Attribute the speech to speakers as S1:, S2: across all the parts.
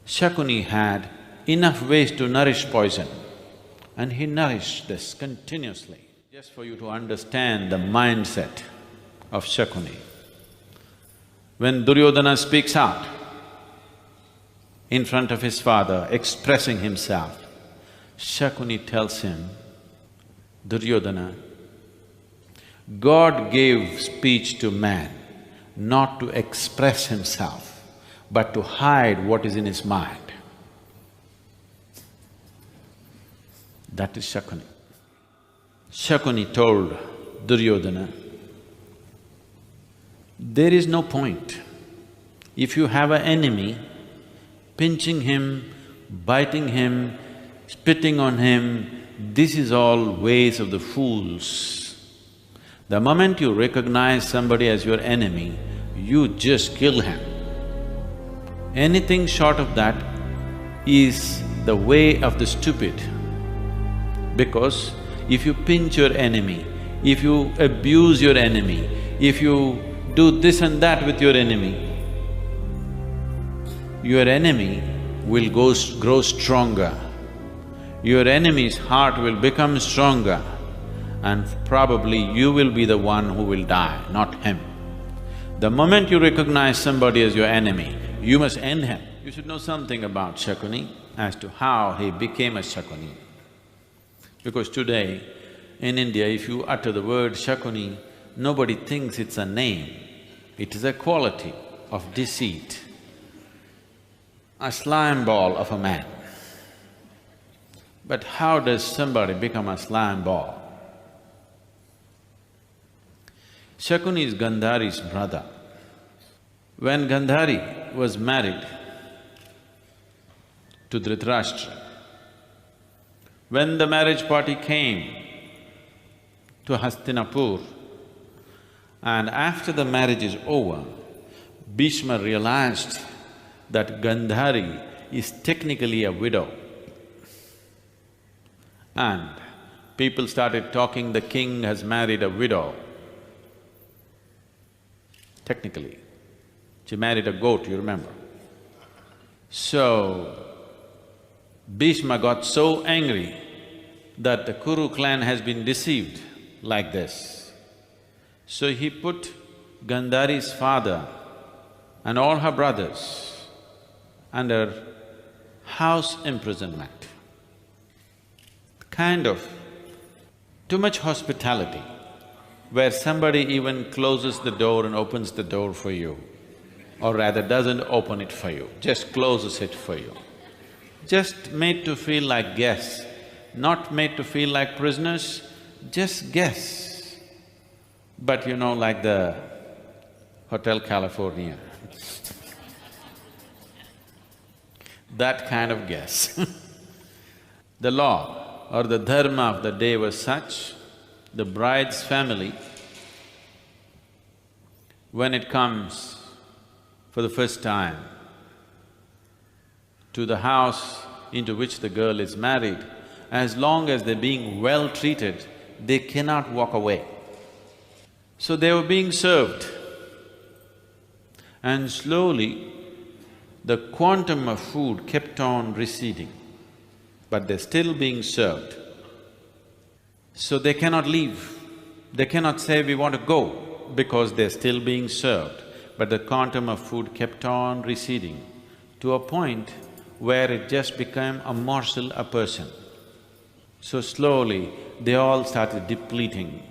S1: Shakuni had enough ways to nourish poison, and he nourished this continuously. Just for you to understand the mindset of Shakuni. When Duryodhana speaks out in front of his father, expressing himself, Shakuni tells him, Duryodhana, God gave speech to man not to express himself, but to hide what is in his mind. That is Shakuni. Shakuni told Duryodhana, there is no point. If you have an enemy, pinching him, biting him, spitting on him, this is all ways of the fools. The moment you recognize somebody as your enemy, you just kill him. Anything short of that is the way of the stupid. Because if you pinch your enemy, if you abuse your enemy, if you do this and that with your enemy will grow stronger. Your enemy's heart will become stronger, and probably you will be the one who will die, not him. The moment you recognize somebody as your enemy, you must end him. You should know something about Shakuni as to how he became a Shakuni. Because today, in India, if you utter the word Shakuni, nobody thinks it's a name, it is a quality of deceit, a slime ball of a man. But how does somebody become a slime ball? Shakuni is Gandhari's brother. When Gandhari was married to Dhritarashtra, when the marriage party came to Hastinapur, and after the marriage is over, Bhishma realized that Gandhari is technically a widow. And people started talking, the king has married a widow. Technically, she married a goat, you remember. So, Bhishma got so angry that the Kuru clan has been deceived like this. So he put Gandhari's father and all her brothers under house imprisonment. Kind of too much hospitality, where somebody even closes the door and opens the door for you, or rather doesn't open it for you, just closes it for you. Just made to feel like guests, not made to feel like prisoners, just guests. But you know, like the Hotel California, that kind of guests. The law or the dharma of the day was such, the bride's family, when it comes for the first time to the house into which the girl is married, as long as they're being well treated, they cannot walk away. So they were being served, and slowly the quantum of food kept on receding, but they're still being served. So they cannot leave, they cannot say, we want to go, because they're still being served. But the quantum of food kept on receding to a point where it just became a morsel a person. So slowly, they all started depleting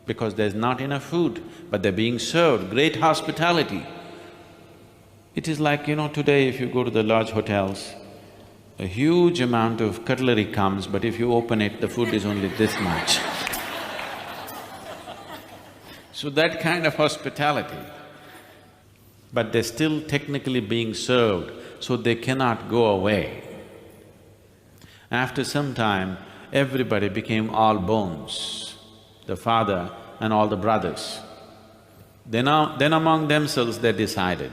S1: because there's not enough food, but they're being served, great hospitality. It is like, you know, today if you go to the large hotels, a huge amount of cutlery comes, but if you open it, the food is only this much. So that kind of hospitality, but they're still technically being served, so they cannot go away. After some time, everybody became all bones, the father and all the brothers. Then among themselves they decided,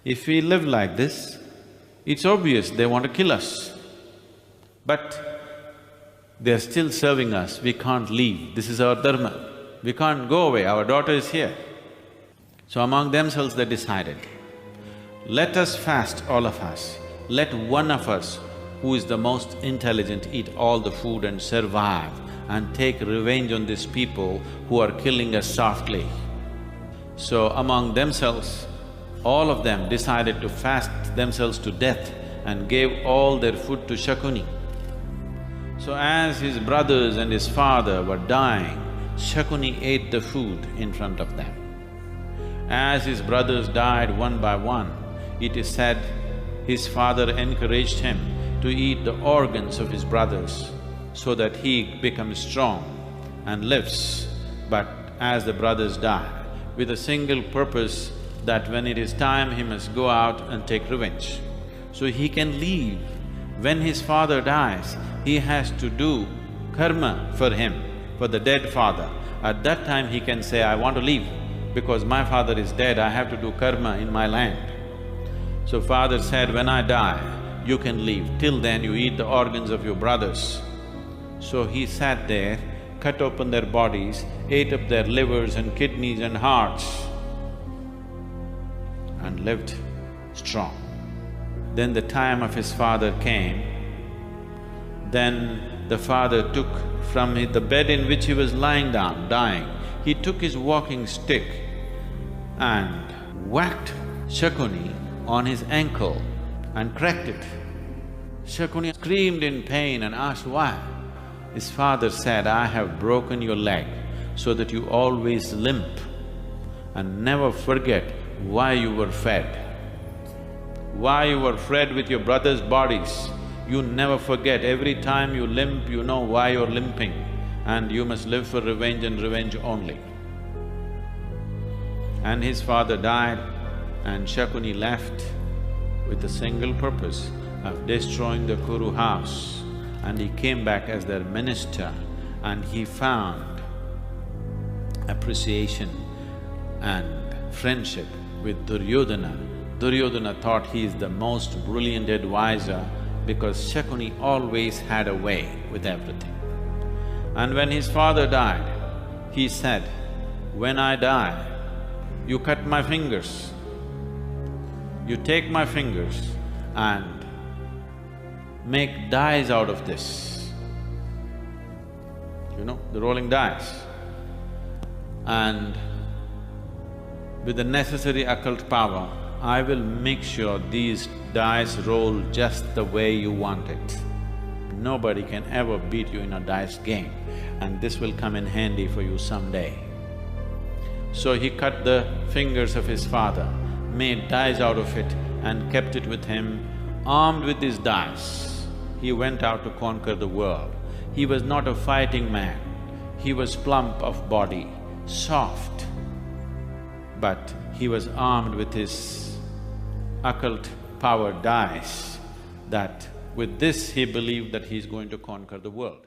S1: if we live like this, it's obvious they want to kill us. But they're still serving us, we can't leave, this is our dharma. We can't go away, our daughter is here. So among themselves they decided, let us fast, all of us, let one of us who is the most intelligent eat all the food and survive and take revenge on these people who are killing us softly. So among themselves, all of them decided to fast themselves to death and gave all their food to Shakuni. So as his brothers and his father were dying, Shakuni ate the food in front of them. As his brothers died one by one, it is said his father encouraged him to eat the organs of his brothers so that he becomes strong and lives. But as the brothers die, with a single purpose that when it is time he must go out and take revenge. So he can leave. When his father dies, he has to do karma for him, for the dead father. At that time he can say, I want to leave, because my father is dead, I have to do karma in my land. So father said, when I die, you can leave, till then you eat the organs of your brothers. So he sat there, cut open their bodies, ate up their livers and kidneys and hearts, and lived strong. Then the time of his father came. Then the father took from the bed in which he was lying down, dying, he took his walking stick and whacked Shakuni on his ankle and cracked it. Shakuni screamed in pain and asked why. His father said, I have broken your leg so that you always limp and never forget why you were fed. Why you were fed with your brothers' bodies, you never forget. Every time you limp, you know why you're limping, and you must live for revenge and revenge only. And his father died, and Shakuni left with the single purpose of destroying the Kuru house, and he came back as their minister, and he found appreciation and friendship with Duryodhana. Duryodhana thought he is the most brilliant advisor because Shakuni always had a way with everything. And when his father died, he said, when I die, you cut my fingers, you take my fingers and make dice out of this. You know, the rolling dice. And with the necessary occult power, I will make sure these dice roll just the way you want it. Nobody can ever beat you in a dice game, and this will come in handy for you someday. So he cut the fingers of his father, made dice out of it and kept it with him. Armed with these dice, he went out to conquer the world. He was not a fighting man, he was plump of body, soft, but he was armed with his occult power dice, that with this he believed that he is going to conquer the world.